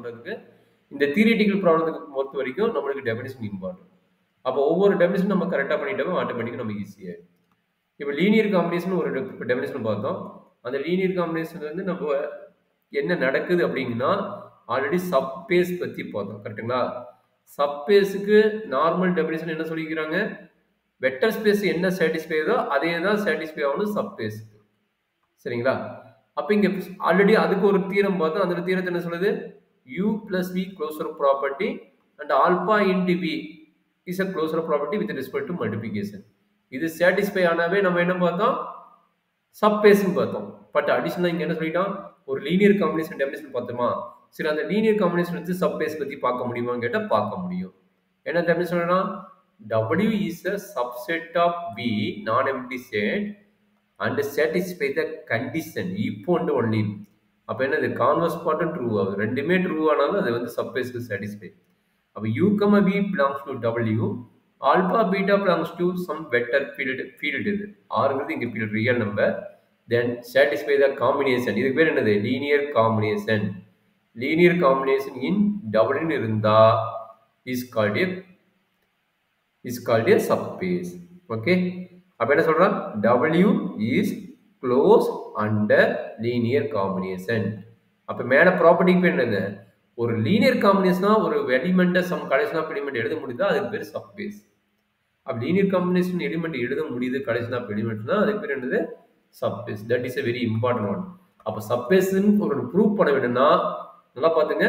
பண்றதுக்கு இந்த தியரிட்டிக்கல் ப்ராப்ளத்துக்கு பொறுத்த வரைக்கும் நம்மளுக்கு டெஃபினிஷன் இம்பார்ட்டன்ட். அப்போ ஒவ்வொரு டெஃபினிஷன் நம்ம கரெக்டாக பண்ணிட்டோம் ஆட்டோமேட்டிக்காக நம்ம ஈஸியாக. இப்போ லீனியர் காம்பினேஷன் ஒரு டெஃபினிஷன் பார்த்தோம். அந்த லீனியர் காம்பினேஷன் வந்து நம்ம என்ன நடக்குது அப்படின்னா ஆல்ரெடி சப்பேஸ் பற்றி பார்த்தோம். கரெக்டுங்களா? சப்பேஸுக்கு நார்மல் டெஃபினிஷன் என்ன சொல்லிக்கிறாங்க? வெக்டர் ஸ்பேஸ் என்ன சாட்டிஸ்ஃபை ஆகுதோ அதே தான் சாட்டிஸ்ஃபை ஆகணும் சப்பேஸ். சரிங்களா? அப்போ இங்கே ஆல்ரெடி அதுக்கு ஒரு தீரம் பார்த்தோம். அந்த தீரத்தை என்ன சொல்லுது? u plus v closure property and alpha into v is a closure property with respect to multiplication. இது சாட்டிஸ்ஃபை ஆனாவே நம்ம என்ன பார்த்தோம்? சப்பேஸ்ன்னு பார்த்தோம். பட் அடிஷனலாக இங்கே என்ன சொல்லிட்டோம்? ஒரு லீனியர் காம்பினேஷன் டெஃபினிஷன் பார்த்தோமா? சரி, அந்த லீனியர் காம்பினேஷன் வச்சு சப்பேஸ் பற்றி பார்க்க முடியுமான்னு கேட்டால் பார்க்க முடியும். என்ன டெஃபினிஷன்னா w is a subset of v non-empty set and satisfy the condition if and only. அப்போ என்னது? கான்வர்ஸ் பார்ட்டும் ட்ரூ ஆகுது. ரெண்டுமே ட்ரூ ஆனாலும் அது வந்து சப்பேஸ்க்கு சாட்டிஸ்ஃபை. அப்போ u, v belongs to w, alpha beta belongs to some vector field இது ஆறுங்கிறது இங்கே field real number. Then satisfy the combination. இதுக்கு பேர் என்னது? Linear combination. லீனியர் காம்பினேஷன் இன் w இருந்தா இஸ் கால்ட் ஏ சப்பேஸ். ஓகே, அப்போ என்ன சொல்றான்? w is close under linear combination. அப்போ மேலே ப்ராப்பர்ட்டிக்கு பேர் என்னது? ஒரு லீனியர் காம்பினேஷனா ஒரு எலிமெண்ட்டை சம் கலெக்ஷன் ஆஃப் எலிமெண்ட் எழுத முடியுதா அதுக்கு பேர் சப்பேஸ். அப்போ லீனியர் காம்பினேஷன் எலிமெண்ட் எழுத முடியுது கலெக்ஷன் ஆஃப் எலிமெண்ட்னா அதுக்கு பேர் என்னது? Subspace. That is a very important one. அப்போ சப்பேஸ்ன்னு ஒரு ப்ரூவ் பண்ண வேணும்னா நல்லா பார்த்துங்க.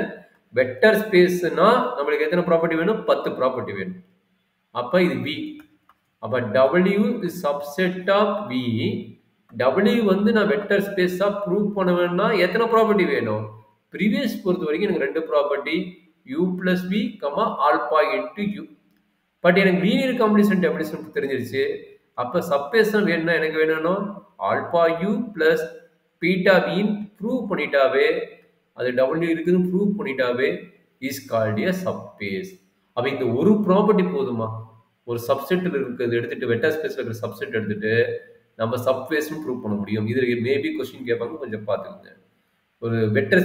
வெக்டர் ஸ்பேஸ்னா நம்மளுக்கு எத்தனை ப்ராப்பர்ட்டி வேணும்? 10 ப்ராப்பர்ட்டி வேணும். அப்போ இது v. அப்போ w is subset of v. w வந்து நான் வெக்டர் ஸ்பேஸா ப்ரூவ் பண்ண வேணும்னா எத்தனை ப்ராப்பர்ட்டி வேணும்? ப்ரீவியஸ் பொறுத்த வரைக்கும் எனக்கு 2 property u plus v, alpha into u. But எனக்கு லீனியர் காம்பினேஷன் டெஃபினிஷன் தெரிஞ்சிருச்சு. அப்போ சப்பேஸ் வேணும்னா எனக்கு வேணும் alpha u plus beta v prove பண்ணிட்டாவே, அது w இருக்குதுன்னு ப்ரூவ் பண்ணிட்டாவே இஸ் கால்ட் ஏ சப்பேஸ். அப்போ இந்த ஒரு ப்ராப்பர்ட்டி போதுமா? ஒரு சப்செட்டில் இருக்கிறது எடுத்துட்டு வெக்டர் ஸ்பேஸ்ல இருக்கிற சப்செட் எடுத்துட்டு நம்ம சப்ஸ்பேஸ்னு ப்ரூவ் பண்ண முடியும். இதுல மேபி கொஸ்டின் கேட்பாங்க, கொஞ்சம் பார்த்துக்கோங்க. ஒரு வெக்டர்